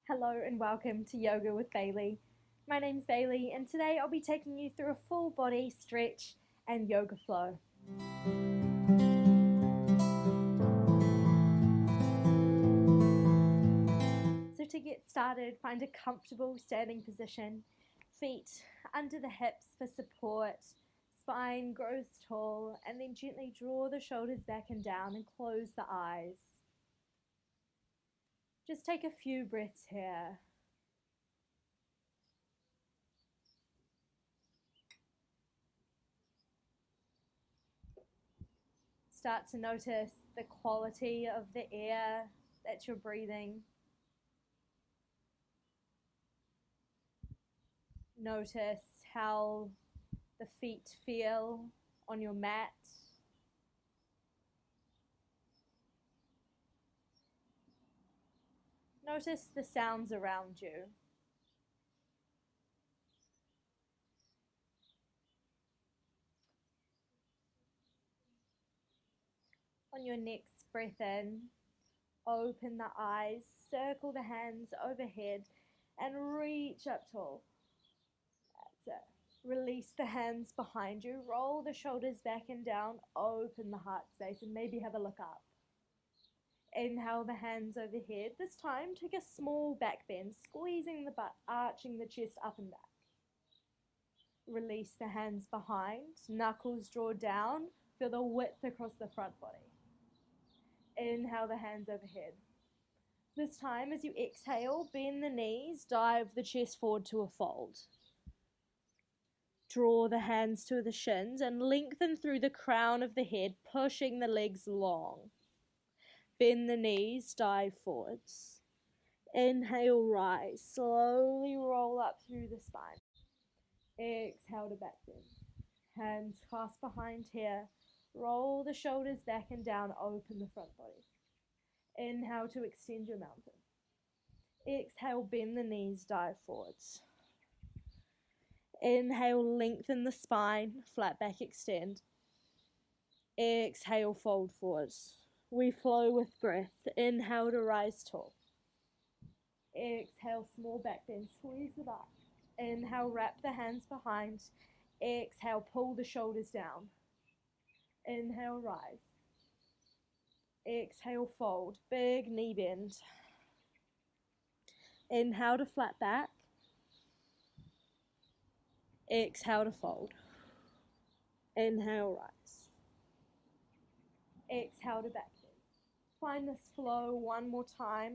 Hello and welcome to Yoga with Bailey. My name's Bailey and today I'll be taking you through a full body stretch and yoga flow. So to get started, find a comfortable standing position, feet under the hips for support, spine grows tall, and then gently draw the shoulders back and down and close the eyes. Just take a few breaths here. Start to notice the quality of the air that you're breathing. Notice how the feet feel on your mat. Notice the sounds around you. On your next breath in, open the eyes, circle the hands overhead, and reach up tall. That's it. Release the hands behind you, roll the shoulders back and down, open the heart space, and maybe have a look up. Inhale the hands overhead. This time, take a small back bend, squeezing the butt, arching the chest up and back. Release the hands behind, knuckles draw down, feel the width across the front body. Inhale the hands overhead. This time, as you exhale, bend the knees, dive the chest forward to a fold. Draw the hands to the shins and lengthen through the crown of the head, pushing the legs long. Bend the knees, dive forwards. Inhale, rise. Slowly roll up through the spine. Exhale to back bend. Hands clasped behind here. Roll the shoulders back and down, open the front body. Inhale to extend your mountain. Exhale, bend the knees, dive forwards. Inhale, lengthen the spine, flat back extend. Exhale, fold forwards. We flow with breath. Inhale to rise tall. Exhale, small back bend, squeeze the butt. Inhale, wrap the hands behind. Exhale, pull the shoulders down. Inhale, rise. Exhale, fold. Big knee bend. Inhale to flat back. Exhale to fold. Inhale, rise. Exhale to back bend. Find this flow one more time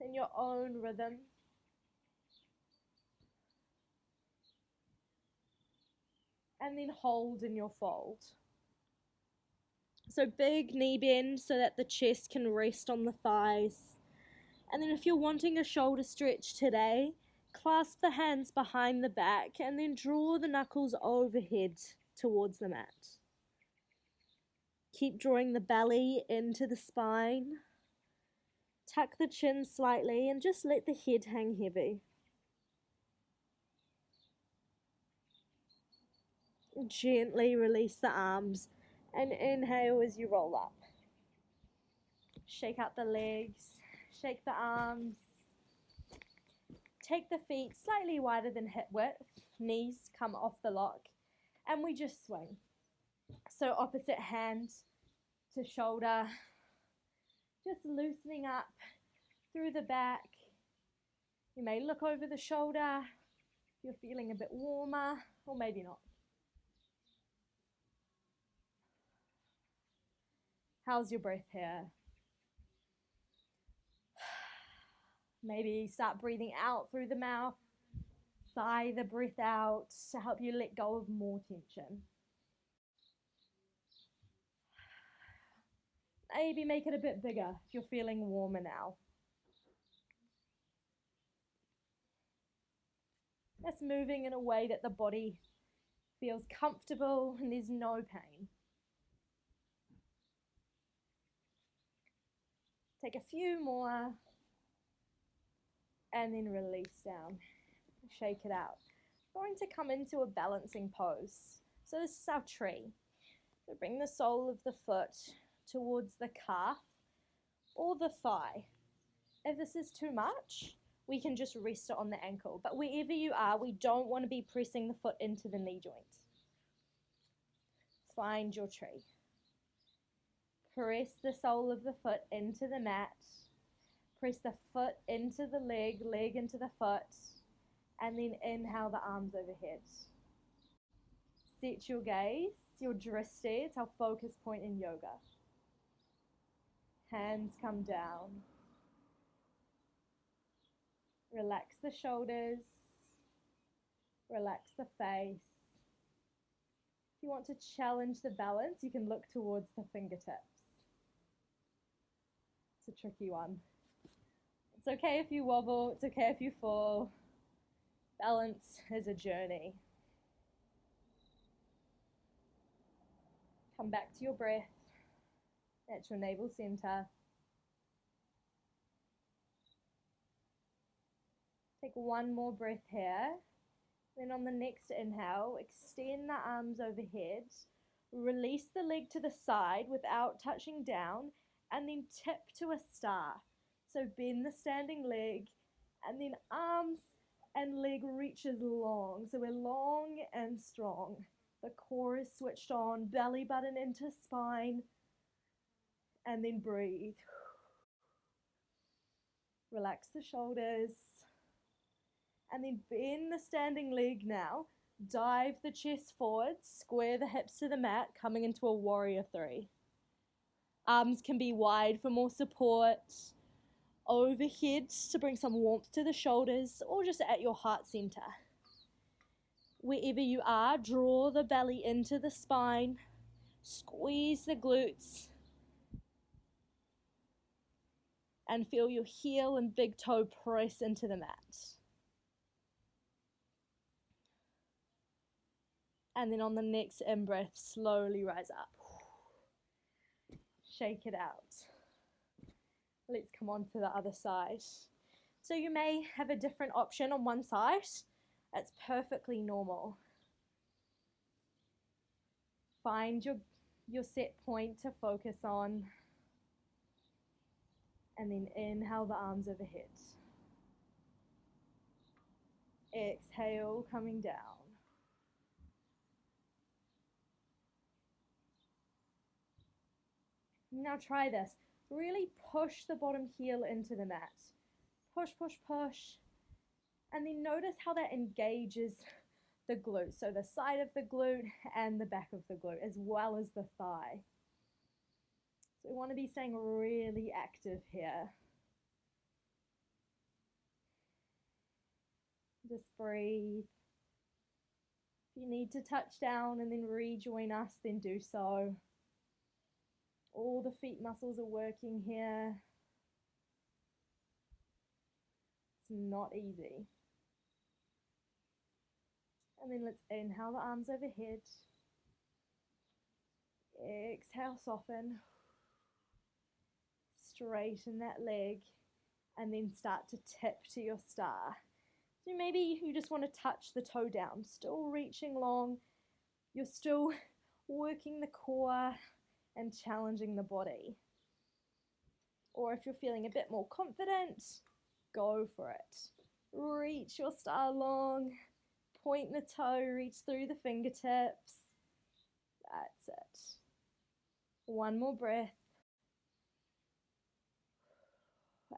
in your own rhythm. And then hold in your fold. So big knee bend so that the chest can rest on the thighs. And then if you're wanting a shoulder stretch today, clasp the hands behind the back and then draw the knuckles overhead towards the mat. Keep drawing the belly into the spine. Tuck the chin slightly and just let the head hang heavy. Gently release the arms and inhale as you roll up. Shake out the legs, shake the arms. Take the feet slightly wider than hip width, knees come off the lock, and we just swing. So opposite hand to shoulder, just loosening up through the back. You may look over the shoulder if you're feeling a bit warmer, or maybe not. How's your breath here? Maybe start breathing out through the mouth. Sigh the breath out to help you let go of more tension. Maybe make it a bit bigger if you're feeling warmer now. That's moving in a way that the body feels comfortable and there's no pain. Take a few more and then release down. Shake it out. We're going to come into a balancing pose. So this is our tree. So bring the sole of the foot towards the calf or the thigh. If this is too much, we can just rest it on the ankle. But wherever you are, we don't want to be pressing the foot into the knee joint. Find your tree. Press the sole of the foot into the mat. Press the foot into the leg, leg into the foot, and then inhale the arms overhead. Set your gaze, your drishti, it's our focus point in yoga. Hands come down. Relax the shoulders. Relax the face. If you want to challenge the balance, you can look towards the fingertips. It's a tricky one. It's okay if you wobble, it's okay if you fall. Balance is a journey. Come back to your breath at your navel center. Take one more breath here. Then on the next inhale, extend the arms overhead. Release the leg to the side without touching down, and then tip to a star. So bend the standing leg, and then arms and leg reaches long. So we're long and strong. The core is switched on, belly button into spine, and then breathe. Relax the shoulders, and then bend the standing leg now. Dive the chest forward, square the hips to the mat, coming into a warrior three. Arms can be wide for more support. Overhead to bring some warmth to the shoulders, or just at your heart center. Wherever you are, draw the belly into the spine. Squeeze the glutes. And feel your heel and big toe press into the mat. And then on the next in-breath, slowly rise up. Shake it out. Let's come on to the other side. So you may have a different option on one side. It's perfectly normal. Find your set point to focus on. And then inhale the arms overhead. Exhale, coming down. Now try this. Really push the bottom heel into the mat. Push, push, push. And then notice how that engages the glute. So the side of the glute and the back of the glute, as well as the thigh. So we want to be staying really active here. Just breathe. If you need to touch down and then rejoin us, then do so. All the feet muscles are working here. It's not easy. And then let's inhale the arms overhead. Exhale, soften. Straighten that leg. And then start to tip to your star. So maybe you just want to touch the toe down. Still reaching long. You're still working the core and challenging the body. Or if you're feeling a bit more confident, go for it. Reach your star long, point the toe, reach through the fingertips. That's it. One more breath.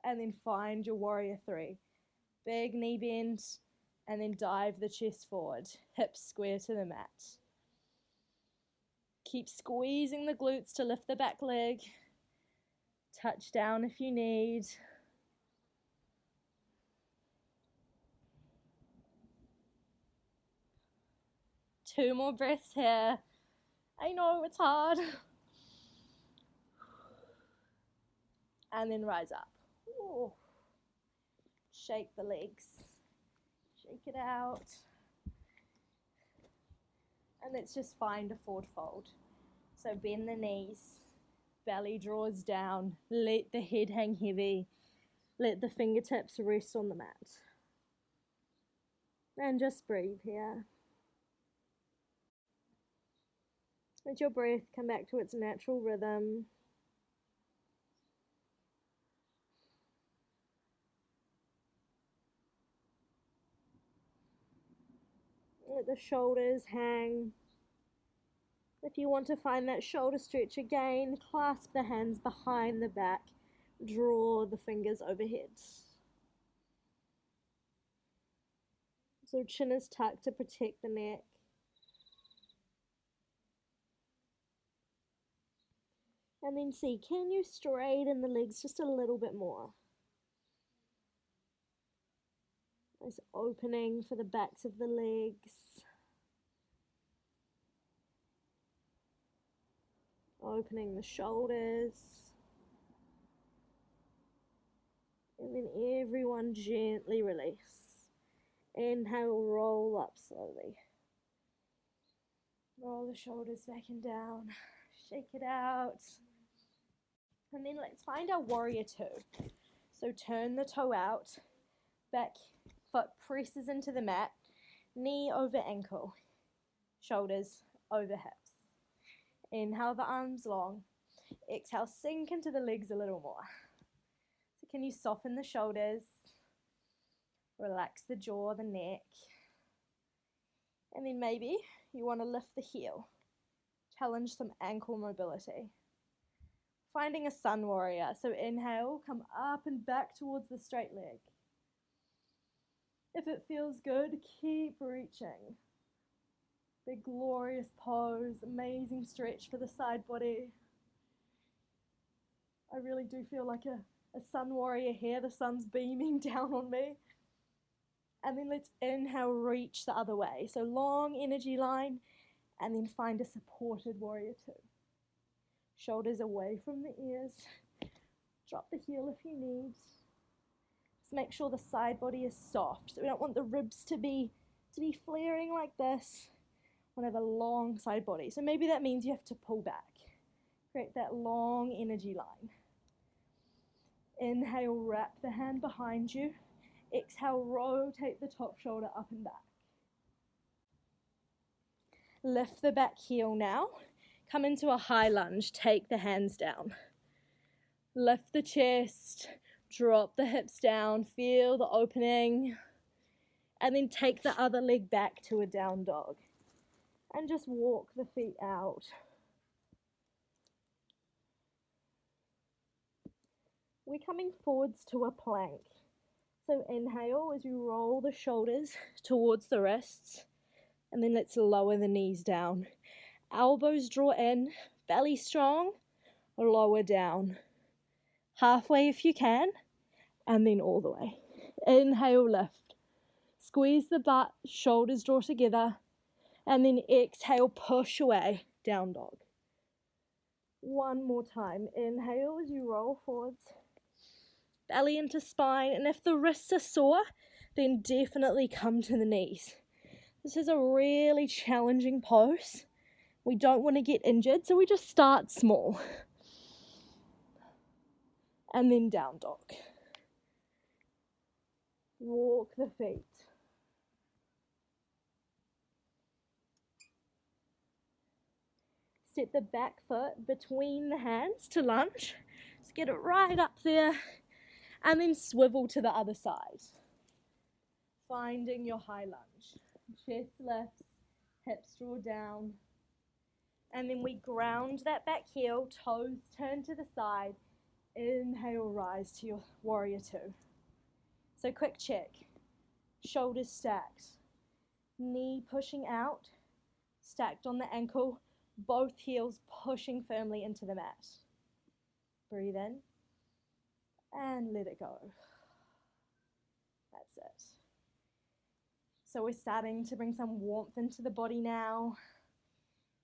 And then find your warrior three. Big knee bend, and then dive the chest forward, hips square to the mat. Keep squeezing the glutes to lift the back leg. Touch down if you need. Two more breaths here. I know it's hard. And then rise up. Ooh. Shake the legs. Shake it out. And let's just find a forward fold. So bend the knees, belly draws down, let the head hang heavy, let the fingertips rest on the mat. And just breathe here. Let your breath come back to its natural rhythm. Let the shoulders hang. If you want to find that shoulder stretch again, clasp the hands behind the back. Draw the fingers overhead. So chin is tucked to protect the neck. And then see, can you straighten the legs just a little bit more? Nice opening for the backs of the legs. Opening the shoulders. And then everyone gently release. Inhale, roll up slowly. Roll the shoulders back and down. Shake it out. And then let's find our warrior two. So turn the toe out. Back foot presses into the mat. Knee over ankle. Shoulders over hips. Inhale the arms long. Exhale, sink into the legs a little more. So can you soften the shoulders? Relax the jaw, the neck. And then maybe you want to lift the heel. Challenge some ankle mobility. Finding a sun warrior. So inhale, come up and back towards the straight leg. If it feels good, keep reaching. Big glorious pose, amazing stretch for the side body. I really do feel like a sun warrior here. The sun's beaming down on me. And then let's inhale, reach the other way. So long energy line, and then find a supported warrior two. Shoulders away from the ears. Drop the heel if you need. Just make sure the side body is soft. So we don't want the ribs to be flaring like this. We want to have a long side body. So maybe that means you have to pull back. Create that long energy line. Inhale, wrap the hand behind you. Exhale, rotate the top shoulder up and back. Lift the back heel now. Come into a high lunge. Take the hands down. Lift the chest. Drop the hips down. Feel the opening. And then take the other leg back to a down dog. And just walk the feet out. We're coming forwards to a plank. So inhale as you roll the shoulders towards the wrists. And then let's lower the knees down. Elbows draw in, belly strong, lower down. Halfway if you can, and then all the way. Inhale, lift. Squeeze the butt, shoulders draw together. And then exhale, push away, down dog. One more time. Inhale as you roll forwards. Belly into spine, and if the wrists are sore, then definitely come to the knees. This is a really challenging pose. We don't want to get injured, so we just start small. And then down dog. Walk the feet. Step the back foot between the hands to lunge. Just get it right up there. And then swivel to the other side. Finding your high lunge. Chest lifts, hips draw down. And then we ground that back heel, toes turn to the side. Inhale, rise to your warrior two. So quick check. Shoulders stacked. Knee pushing out, stacked on the ankle. Both heels pushing firmly into the mat. Breathe in. And let it go. That's it. So we're starting to bring some warmth into the body now.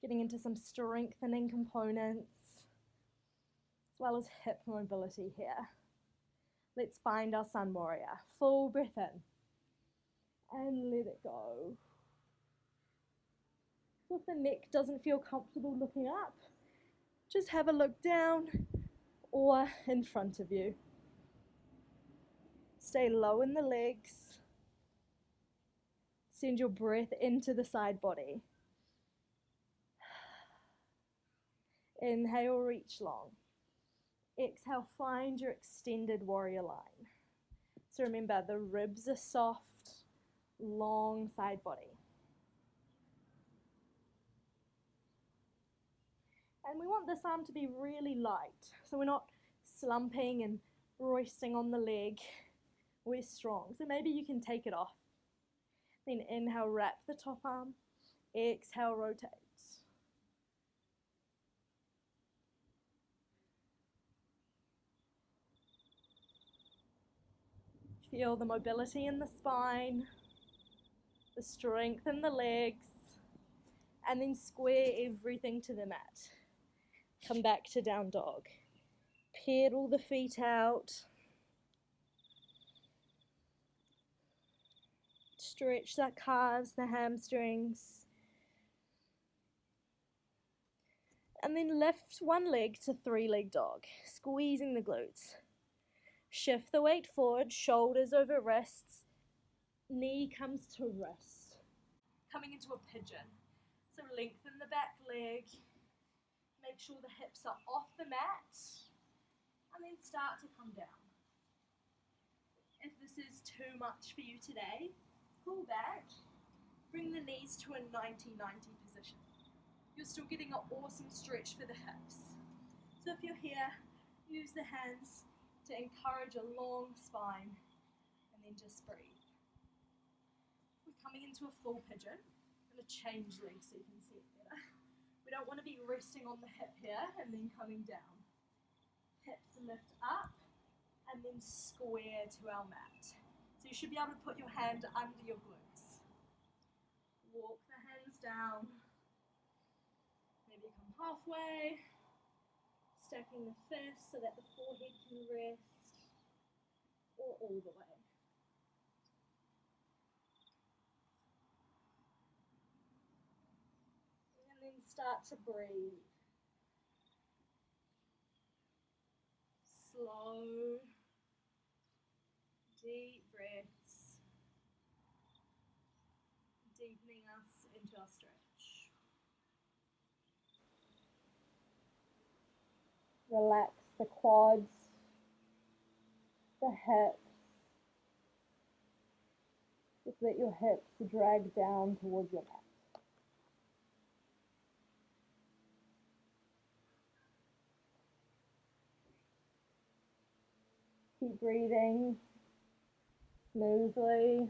Getting into some strengthening components. As well as hip mobility here. Let's find our sun warrior. Full breath in. And let it go. So if the neck doesn't feel comfortable looking up, just have a look down or in front of you. Stay low in the legs. Send your breath into the side body. Inhale, reach long. Exhale, find your extended warrior line. So remember, the ribs are soft, long side body. And we want this arm to be really light, so we're not slumping and resting on the leg. We're strong, so maybe you can take it off. Then inhale, wrap the top arm. Exhale, rotate. Feel the mobility in the spine, the strength in the legs, and then square everything to the mat. Come back to down dog. Pedal the feet out. Stretch the calves, the hamstrings. And then lift one leg to three-leg dog, squeezing the glutes. Shift the weight forward, shoulders over wrists, knee comes to wrist. Coming into a pigeon. So lengthen the back leg, make sure the hips are off the mat, and then start to come down. If this is too much for you today, pull back, bring the knees to a 90-90 position. You're still getting an awesome stretch for the hips. So if you're here, use the hands to encourage a long spine, and then just breathe. We're coming into a full pigeon. I'm going to change legs so you can see it better. We don't want to be resting on the hip here and then coming down. Hips lift up and then square to our mat. So you should be able to put your hand under your glutes. Walk the hands down. Maybe come halfway. Stacking the fists so that the forehead can rest. Or all the way. And then start to breathe. Slow, deep breaths, deepening us into our stretch. Relax the quads, the hips. Just let your hips drag down towards your mat. Keep breathing smoothly,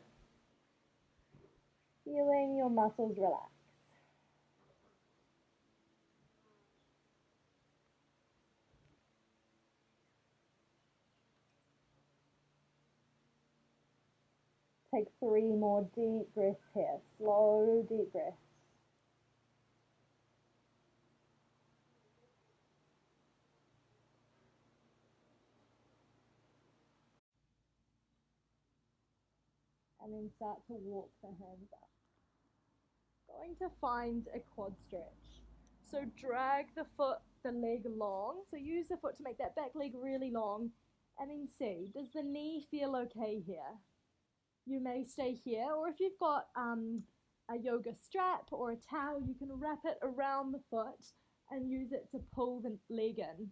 feeling your muscles relax. Take 3 more deep breaths here, slow deep breaths. And then start to walk the hands up. Going to find a quad stretch. So drag the leg long. So use the foot to make that back leg really long. And then see, does the knee feel okay here? You may stay here, or if you've got a yoga strap or a towel, you can wrap it around the foot and use it to pull the leg in.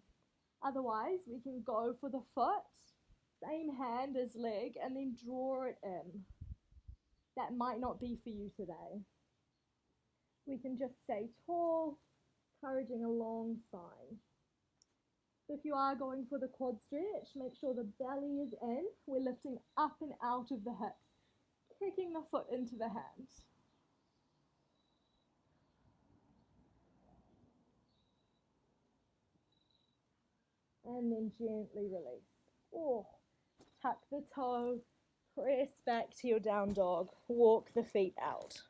Otherwise, we can go for the foot, same hand as leg, and then draw it in. That might not be for you today. We can just stay tall, encouraging a long spine. If you are going for the quad stretch, make sure the belly is in. We're lifting up and out of the hips, kicking the foot into the hands. And then gently release. Oh, tuck the toe, press back to your down dog, walk the feet out.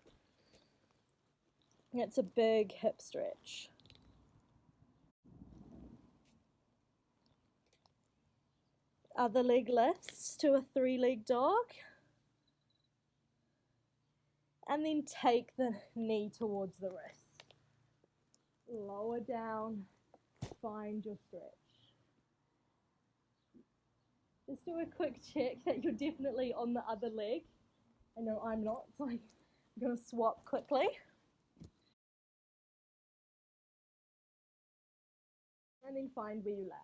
It's a big hip stretch. Other leg lifts to a 3-leg dog. And then take the knee towards the wrist. Lower down, find your stretch. Just do a quick check that you're definitely on the other leg. I know I'm not, so I'm going to swap quickly. And then find where you land.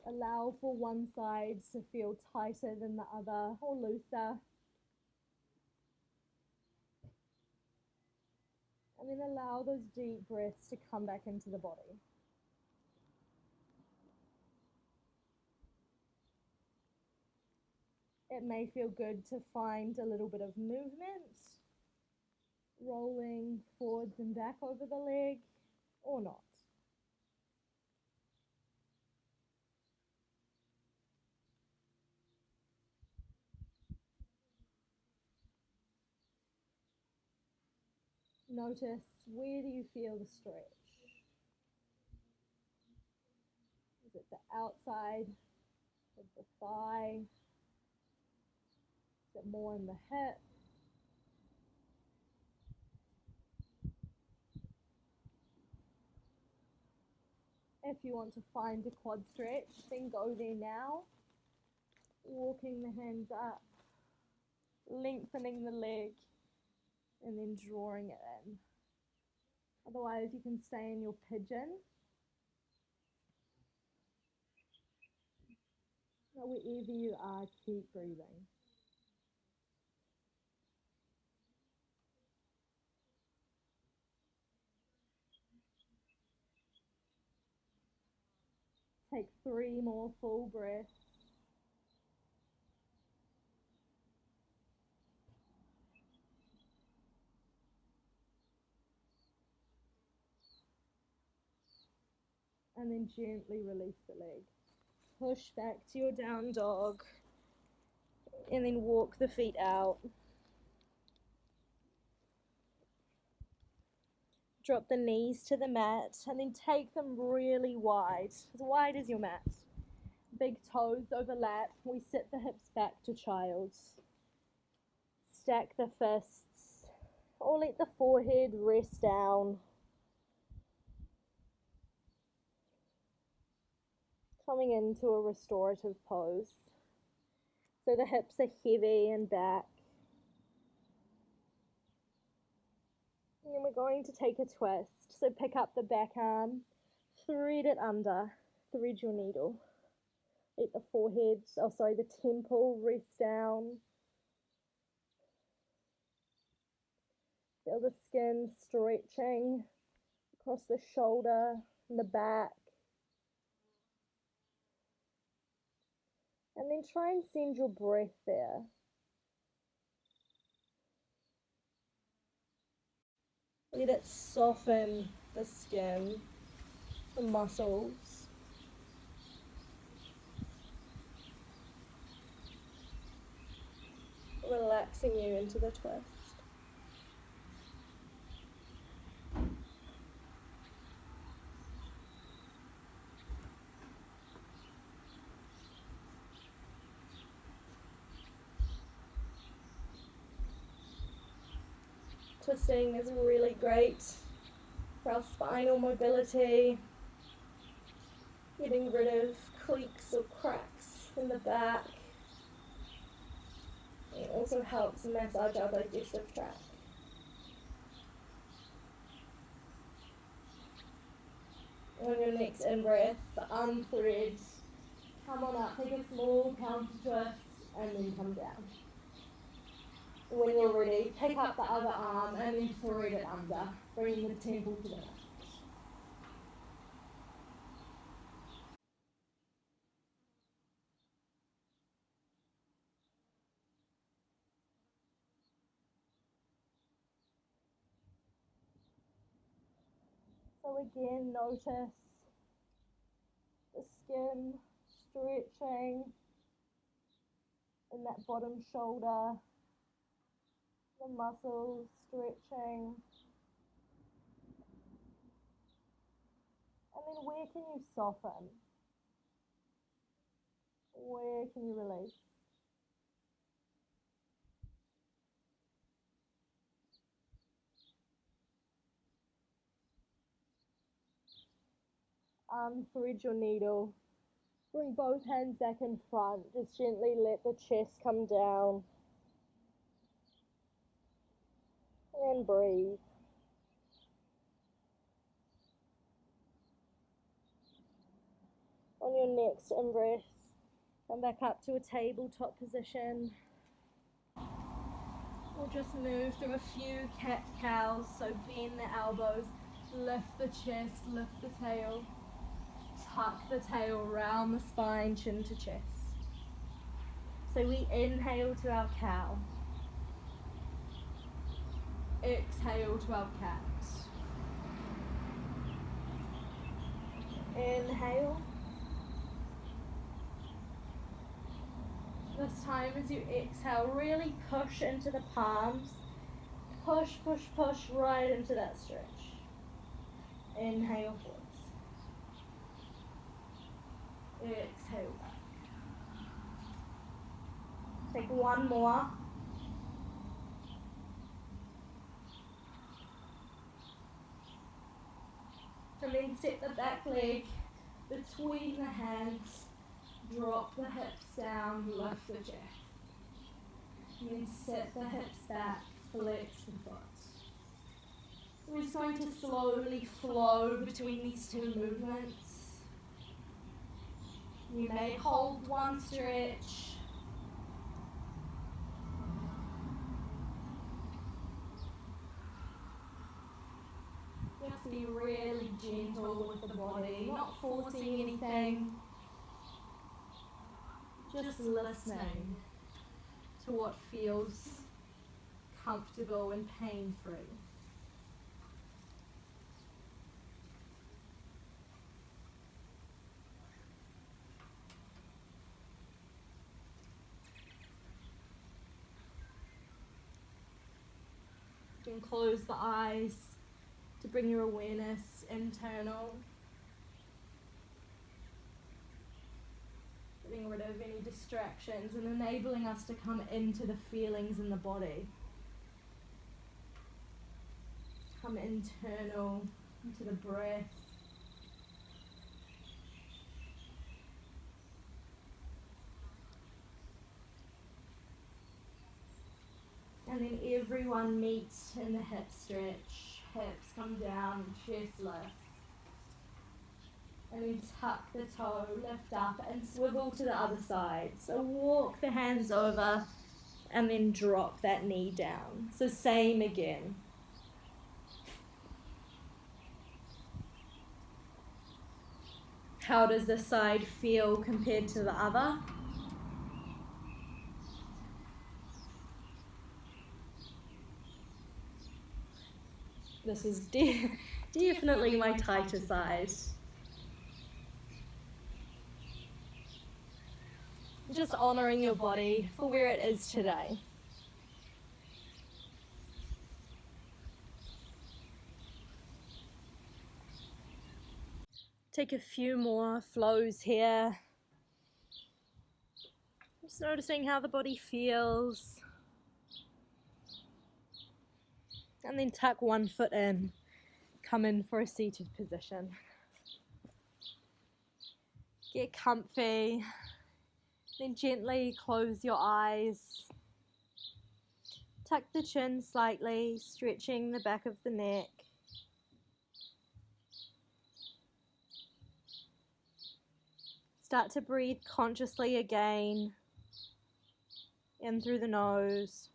Allow for one side to feel tighter tthan the other or looser. then allow those deep breaths to come back into the body. It may feel good to find a little bit of movement, rolling forwards and back over the leg, or not. Notice, where do you feel the stretch? Is it the outside of the thigh? Is it more in the hip? If you want to find a quad stretch, then go there now. Walking the hands up, lengthening the leg, and then drawing it in. Otherwise, you can stay in your pigeon. But wherever you are, keep breathing. Take 3 more full breaths. And then gently release the leg. Push back to your down dog. And then walk the feet out. Drop the knees to the mat and then take them really wide as your mat. Big toes overlap. We sit the hips back to child's. Stack the fists or let the forehead rest down. Coming into a restorative pose. So the hips are heavy and back. And then we're going to take a twist. So pick up the back arm, thread it under, thread your needle. Let the temple rest down. Feel the skin stretching across the shoulder and the back. And then try and send your breath there. Let it soften the skin, the muscles. Relaxing you into the twist. Twisting is really great for our spinal mobility, getting rid of creaks or cracks in the back. It also helps massage our digestive tract. On your next in-breath, unthread, come on up, take a small counter twist, and then come down. When you're ready, pick up the other arm and then thread it under, bringing the temple to the mat. So again, notice the skin stretching in that bottom shoulder, the muscles stretching. And then where can you soften? Where can you release? Thread your needle. Bring both hands back in front. Just gently let the chest come down. And breathe. On your next in-breath, come back up to a tabletop position. We'll just move through a few cat-cows, so bend the elbows, lift the chest, lift the tail, tuck the tail round the spine, chin to chest. So we inhale to our cow, exhale to our cat. Inhale. This time as you exhale, really push into the palms. Push, push, push right into that stretch. Inhale forwards. Exhale back. Take one more. And then step the back leg between the hands. Drop the hips down, lift the chest. And then set the hips back, flex the foot. We're just going to slowly flow between these two movements. You may hold one stretch. Just be really gentle with the body, not forcing anything. Just listening to what feels comfortable and pain-free. You can close the eyes to bring your awareness internal. Getting rid of any distractions and enabling us to come into the feelings in the body. Come internal, into the breath. And then everyone meets in the hip stretch. Hips come down, chest lift. And then tuck the toe, lift up and swivel to the other side. So walk the hands over and then drop that knee down. So same again. How does this side feel compared to the other? This is definitely my tighter side. Just honouring your body for where it is today. Take a few more flows here. Just noticing how the body feels. And then tuck one foot in. Come in for a seated position. Get comfy. Then gently close your eyes. Tuck the chin slightly, stretching the back of the neck. Start to breathe consciously again. In through the nose,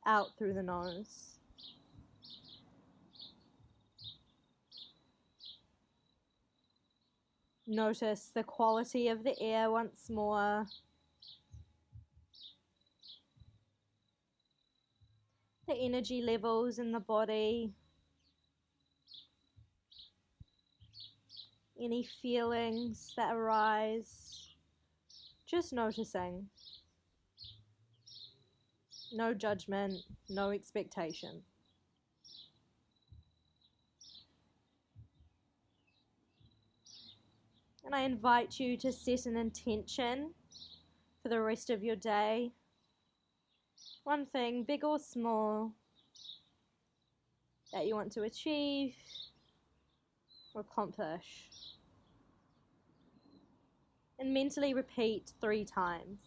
out through the nose. Notice the quality of the air once more. The energy levels in the body. Any feelings that arise. Just noticing. No judgment, no expectation. And I invite you to set an intention for the rest of your day. One thing, big or small, that you want to achieve or accomplish. And mentally repeat 3 times.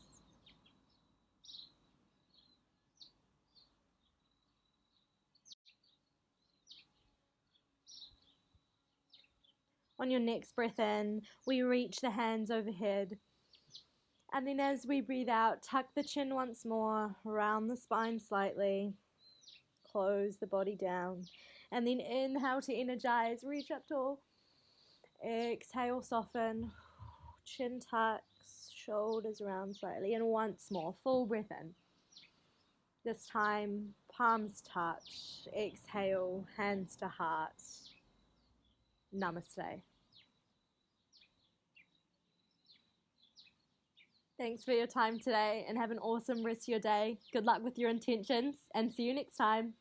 On your next breath in, we reach the hands overhead And then as we breathe out, tuck the chin once more, round the spine slightly, close the body down. And then inhale to energize, reach up tall. Exhale, soften, chin tucks, shoulders round slightly. And once more, full breath in. This time, palms touch. Exhale, hands to heart. Namaste. Thanks for your time today and have an awesome rest of your day. Good luck with your intentions and see you next time.